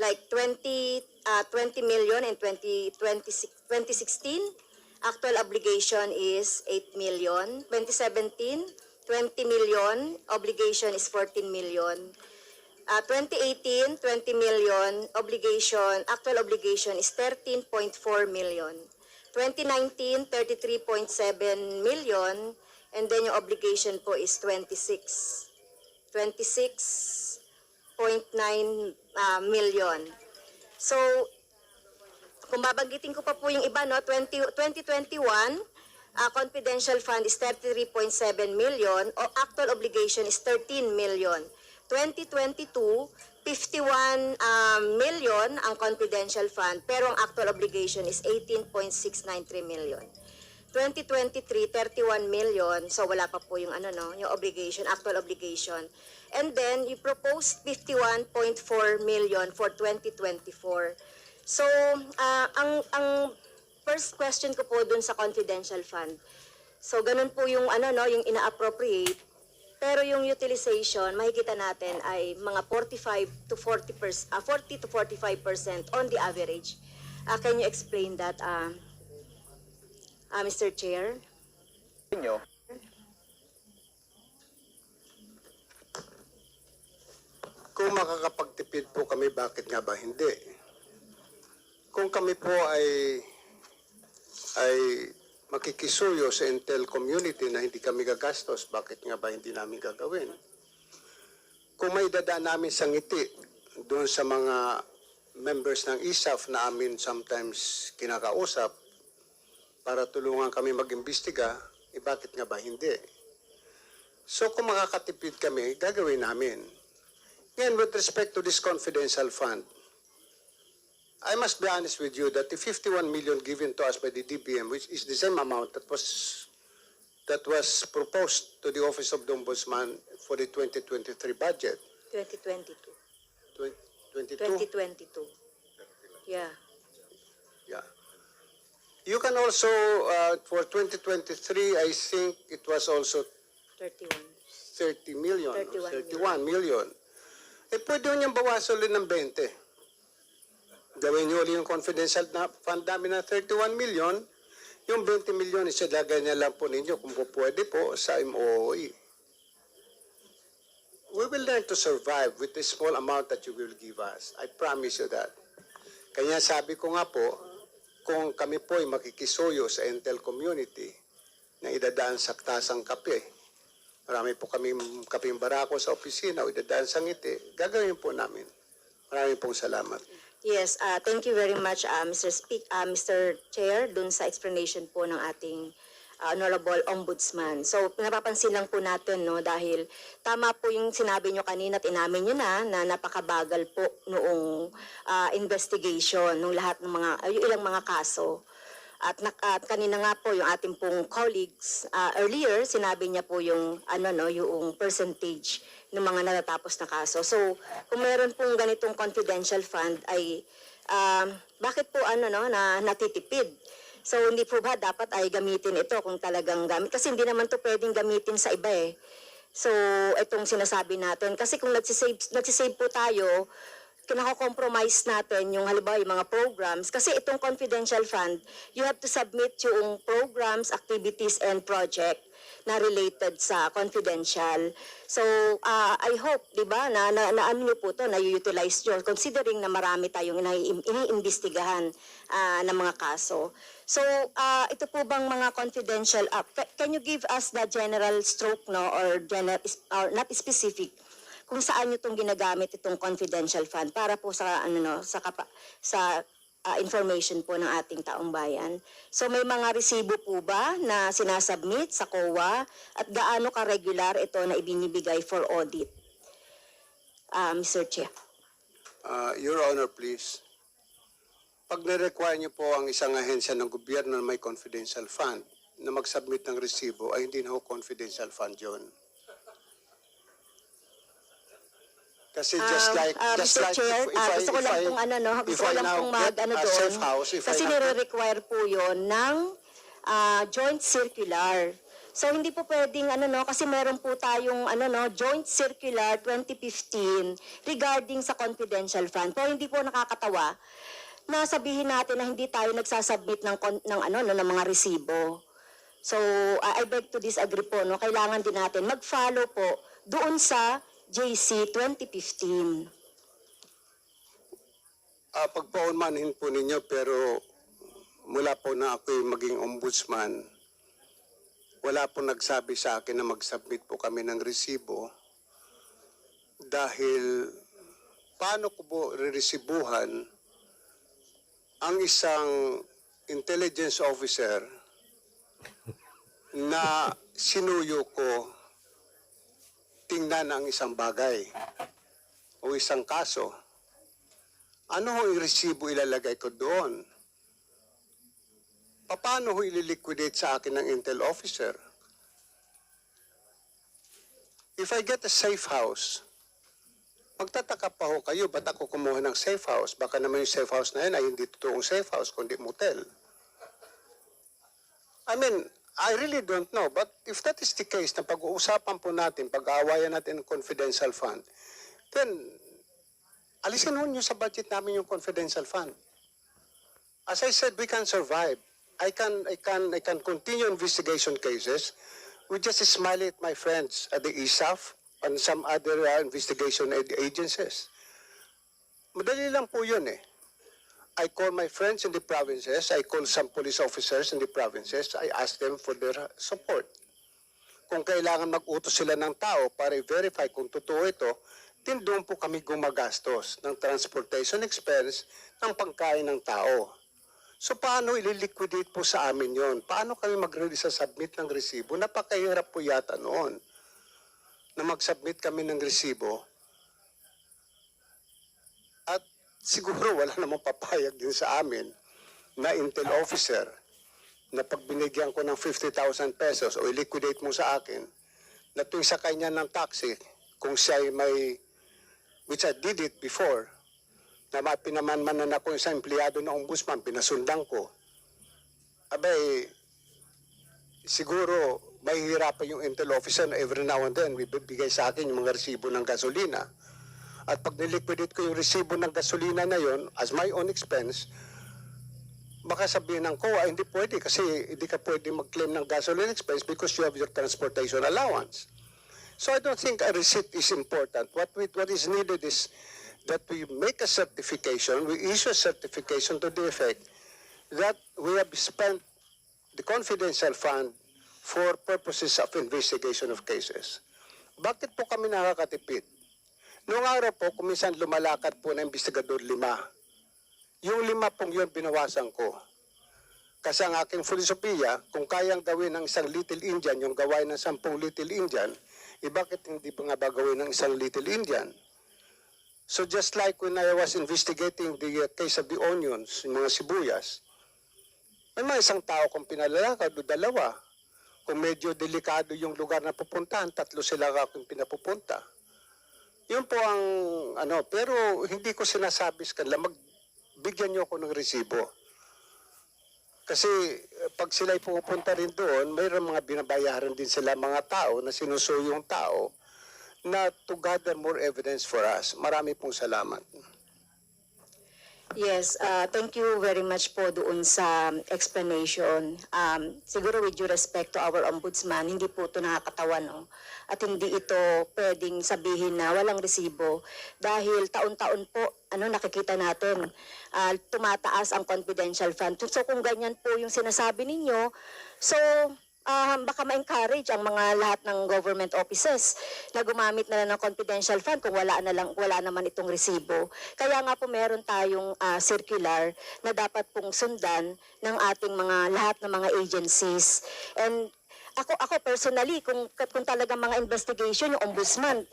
like 20 million in 2016. Actual obligation is 8 million. 2017, 20 million. Obligation is 14 million. 2018, 20 million. Actual obligation is 13.4 million. 2019, 33.7 million. And then yung obligation po is 26.9 million. So, kung babanggitin ko pa po yung iba, no, 2021, confidential fund is 33.7 million, o actual obligation is 13 million. 2022, 51 million ang confidential fund, pero ang actual obligation is 18.693 million. 2023, 31 million, so wala pa po yung yung obligation, actual obligation. And then, you proposed 51.4 million for 2024. So, ang first question ko po dun sa confidential fund. So, ganun po yung yung ina-appropriate. Pero yung utilization, makikita natin ay mga 40 to 45% on the average. Can you explain that, Mr. Chair? Kung makakapagtipid po kami, bakit nga ba hindi? Kung kami po ay makikisuyo sa Intel community na hindi kami gagastos, bakit nga ba hindi namin gagawin? Kung may dadaan namin sa ngiti doon sa mga members ng ISAF na amin sometimes kinakausap para tulungan kami mag-imbestiga, bakit nga ba hindi? So kung makakatipid kami, gagawin namin. Ngayon, with respect to this confidential fund, I must be honest with you that the 51 million given to us by the DBM, which is the same amount that was proposed to the Office of the Ombudsman for the 2023 budget. 2022. 2022? 2022. Yeah. Yeah. You can also, for 2023, I think it was also 31. 30 million, 31 31 million. Pwede niyang bawasan ulit ng 20. Gawin niyo ulit yung confidential fund namin na 31 million, yung 20 million isadagay niya lang po ninyo kung po pwede po sa MOOE. We will learn to survive with the small amount that you will give us. I promise you that. Kaya sabi ko nga po, kung kami po ay makikisuyo sa Intel community na idadaan sa tasang kape, marami po kami kaping barako sa opisina o idadaan sa ngiti, gagawin po namin. Maraming pong salamat. Yes, thank you very much, Mr. Chair, dun sa explanation po ng ating Honorable Ombudsman. So, napapansin lang po natin, no, dahil tama po yung sinabi nyo kanina at inamin nyo na napakabagal po noong investigation, nung lahat ng yung ilang mga kaso. At kanina nga po yung ating pong colleagues earlier, sinabi niya po yung yung percentage ng mga natatapos na kaso. So, kung meron pong ganitong confidential fund ay bakit po na natitipid? So, hindi po ba dapat ay gamitin ito kung talagang gamit? Kasi hindi naman to pwedeng gamitin sa iba eh. So, itong sinasabi natin. Kasi kung nagsisave po tayo, kinako-compromise natin yung halimbawa yung mga programs. Kasi itong confidential fund, you have to submit yung programs, activities, and project na related sa confidential. So, I hope, di ba, na ano nyo po ito, na-utilize nyo, considering na marami tayong iniimbestigahan ng mga kaso. So, ito po bang mga confidential, can you give us the general stroke, no, or not specific, kung saan nyo itong ginagamit itong confidential fund para po sa information po ng ating taong bayan. So may mga resibo po ba na sinasubmit sa COA at gaano ka-regular ito na ibinibigay for audit? Mr. Chair. Your Honor, please. Pag na-require niyo po ang isang ahensya ng gobyerno na may confidential fund na mag-submit ng resibo, ay hindi na ho confidential fund yun. Kasi Mr. Chair, gusto ko lang pong kasi nire-require po yon ng joint circular. So hindi po pwedeng kasi meron po tayong Joint Circular 2015 regarding sa confidential fund. Pero hindi po nakakatawa na sabihin natin na hindi tayo nagsasubmit ng mga resibo. So I beg to disagree po, no. Kailangan din natin mag-follow po doon sa JC 2015. Pagpaunmanin po ninyo, pero mula po na ako'y maging ombudsman, wala po nagsabi sa akin na mag-submit po kami ng resibo dahil paano ko po reresibuhan ang isang intelligence officer na sinuyo ko tingnan ang isang bagay o isang kaso. Ano ho yung resibo ilalagay ko doon? Paano ho ililiquidate sa akin ng intel officer? If I get a safe house, magtataka pa ho kayo, ba't ako kumuha ng safe house? Baka naman yung safe house na yun ay hindi totoong safe house, kundi motel. I mean, I really don't know. But if that is the case, na pag-uusapan po natin, pag-aawayan natin ng confidential fund, then alisin ho nyo sa budget namin yung confidential fund. As I said, we can survive. I can continue investigation cases. We just smile at my friends at the ISAF and some other investigation agencies. Madali lang po yun eh. I call my friends in the provinces, I call some police officers in the provinces, I ask them for their support. Kung kailangan mag-utos sila ng tao para i-verify kung totoo ito, din doon po kami gumagastos ng transportation expense ng pagkain ng tao. So paano ililiquidate po sa amin yon? Paano kami mag-submit ng resibo? Napakahirap po yata noon na mag-submit kami ng resibo. At siguro wala namang papayag din sa amin na intel officer na pag binigyan ko ng 50,000 pesos o i-liquidate mo sa akin, na tuwing sakay niya ng taxi, kung siya ay may, which I did it before, na pinamanmanan ako isang empleyado ng ombudsman, pinasundan ko. Abay, siguro mahihirapan yung intel officer na every now and then bibigay sa akin yung mga resibo ng gasolina. At pag niliquidate ko yung resibo ng gasolina na yon as my own expense, baka sabihin ng COA, hindi pwede kasi hindi ka pwede mag-claim ng gasoline expense because you have your transportation allowance. So I don't think a receipt is important. What is needed is that we make a certification, we issue a certification to the effect that we have spent the confidential fund for purposes of investigation of cases. Bakit po kami nakakatipid? Noong araw po, kuminsan lumalakad po na investigador 5. Yung 5 pong yun binawasan ko. Kasi ang aking filosofia, kung kayang gawin ng isang Little Indian, yung gawain ng 10 Little Indian, bakit hindi pa nga ba gawin ng isang Little Indian? So just like when I was investigating the case of the onions, yung mga sibuyas, may mga isang tao kung pinalalakad o 2. Kung medyo delikado yung lugar na pupuntahan, 3 sila akong pinapupunta. Yun po ang pero hindi ko sinasabi sa kanila, magbigyan niyo ako ng resibo. Kasi pag sila'y pupunta rin doon, mayroon mga binabayaran din sila mga tao na sinusuyo yung tao na to gather more evidence for us. Marami pong salamat. Yes, thank you very much po doon sa explanation. Siguro with due respect to our ombudsman, hindi po ito nakakatawa, no? At hindi ito pwedeng sabihin na walang resibo dahil taon-taon po nakikita natin tumataas ang confidential fund. So kung ganyan po yung sinasabi ninyo, so baka ma-encourage ang mga lahat ng government offices na gumamit na lang ng confidential fund kung wala naman itong resibo. Kaya nga po meron tayong circular na dapat pong sundan ng ating lahat ng mga agencies. And ako personally, kung talaga mga investigation, yung ombudsman,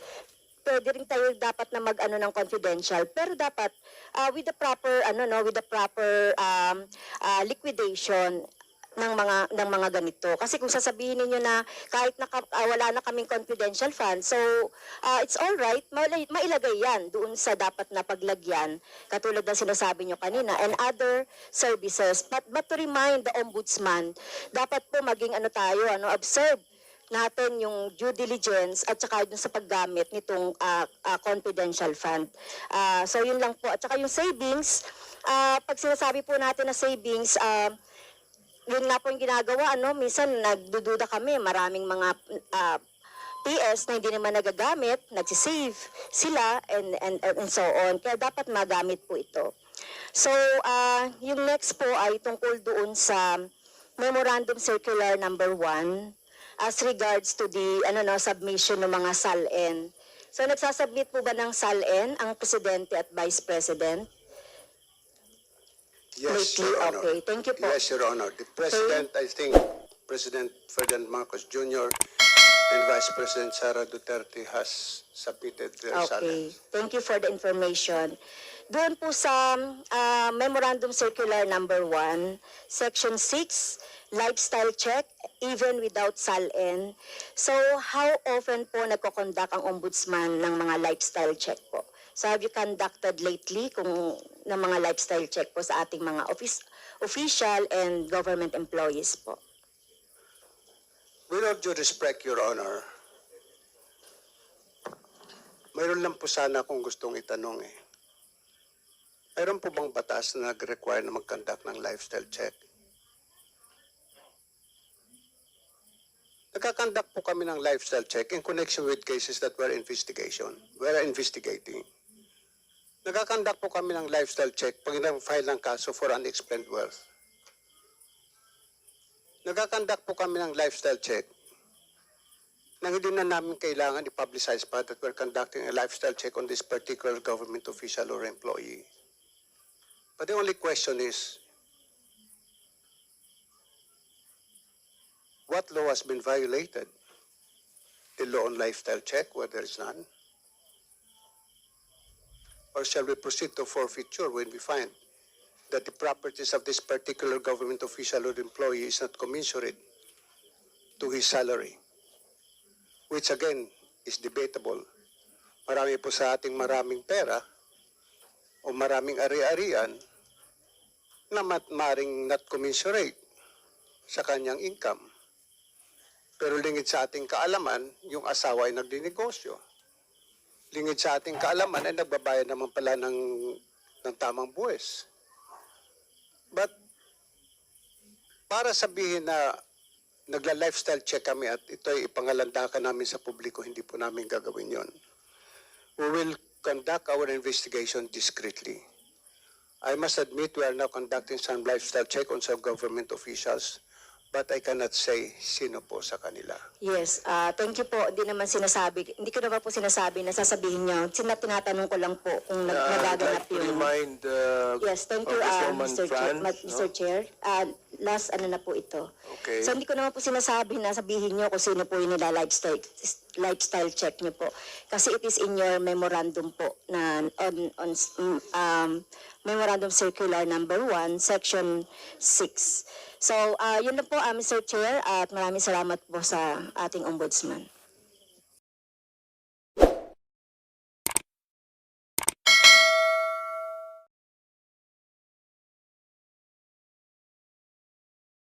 pwede rin tayo dapat na mag-ano ng confidential, pero dapat with the proper liquidation ng mga ganito. Kasi kung sasabihin niyo na kahit wala na kaming confidential fund, so it's all right, mailagay yan doon sa dapat na paglagyan, katulad ng sinasabi niyo kanina, and other services. But to remind the ombudsman, dapat po maging tayo, observe natin yung due diligence at saka dun sa paggamit nitong confidential fund. So yun lang po. At saka yung savings, pag sinasabi po natin na savings, yun nga po yung ginagawa, minsan nagdududa kami, maraming mga PS na hindi naman nagagamit, nagsisave sila and so on. Kaya dapat magamit po ito. So, yung next po ay tungkol doon sa Memorandum Circular number 1 as regards to the submission ng mga SALN. So, nagsasubmit po ba ng SALN ang Presidente at Vice President? Yes, Lately? Your Honor. Okay, thank you po. Yes, Your Honor. The President, I think, President Ferdinand Marcos Jr. and Vice President Sara Duterte has submitted their Okay, silence. thank you for the information. Doon po sa Memorandum Circular number 1, Section 6, lifestyle check, even without SALN. So, how often po nagko-conduct ang ombudsman ng mga lifestyle check po? So, have you conducted lately ng mga lifestyle check po sa ating mga official and government employees po? With all due respect, Your Honor, mayroon lang po sana akong gustong itanong eh. Mayroon po bang batas na nag-require na mag-conduct ng lifestyle check? Nagkakandak po kami ng lifestyle check in connection with cases that we're investigating. Nagkakandak po kami ng lifestyle check pag file ng kaso for unexplained wealth. Nagkakandak po kami ng lifestyle check nang hindi na namin kailangan i-publicize pa that we're conducting a lifestyle check on this particular government official or employee. But the only question is, what law has been violated? The law on lifestyle check, where there is none? Or shall we proceed to forfeiture when we find that the properties of this particular government official or employee is not commensurate to his salary? Which again is debatable. Marami po sa ating maraming pera o maraming ari-arian na maring not commensurate sa kanyang income. Pero lingid sa ating kaalaman, yung asawa ay nagdinegosyo. Lingid sa ating kaalaman ay nagbabayad naman pala ng tamang buwis. But para sabihin na nagla-lifestyle check kami at ito ay ipangalandakan namin sa publiko, hindi po namin gagawin yon. We will conduct our investigation discreetly. I must admit we are now conducting some lifestyle check on some government officials, but I cannot say sino po sa kanila. Yes, thank you po. Hindi ko naman po sinasabi na sasabihin niyo. Tinatanong ko lang po kung nagaganap yung... Yes, thank you, Mr. Chair. Last na po ito. Okay. So hindi ko naman po sinasabi na sabihin niyo kung sino po yung nila lifestyle check niyo po. Kasi it is in your memorandum po na on Memorandum Circular number 1, Section 6. So, yun na po, Mr. Chair, at maraming salamat po sa ating ombudsman.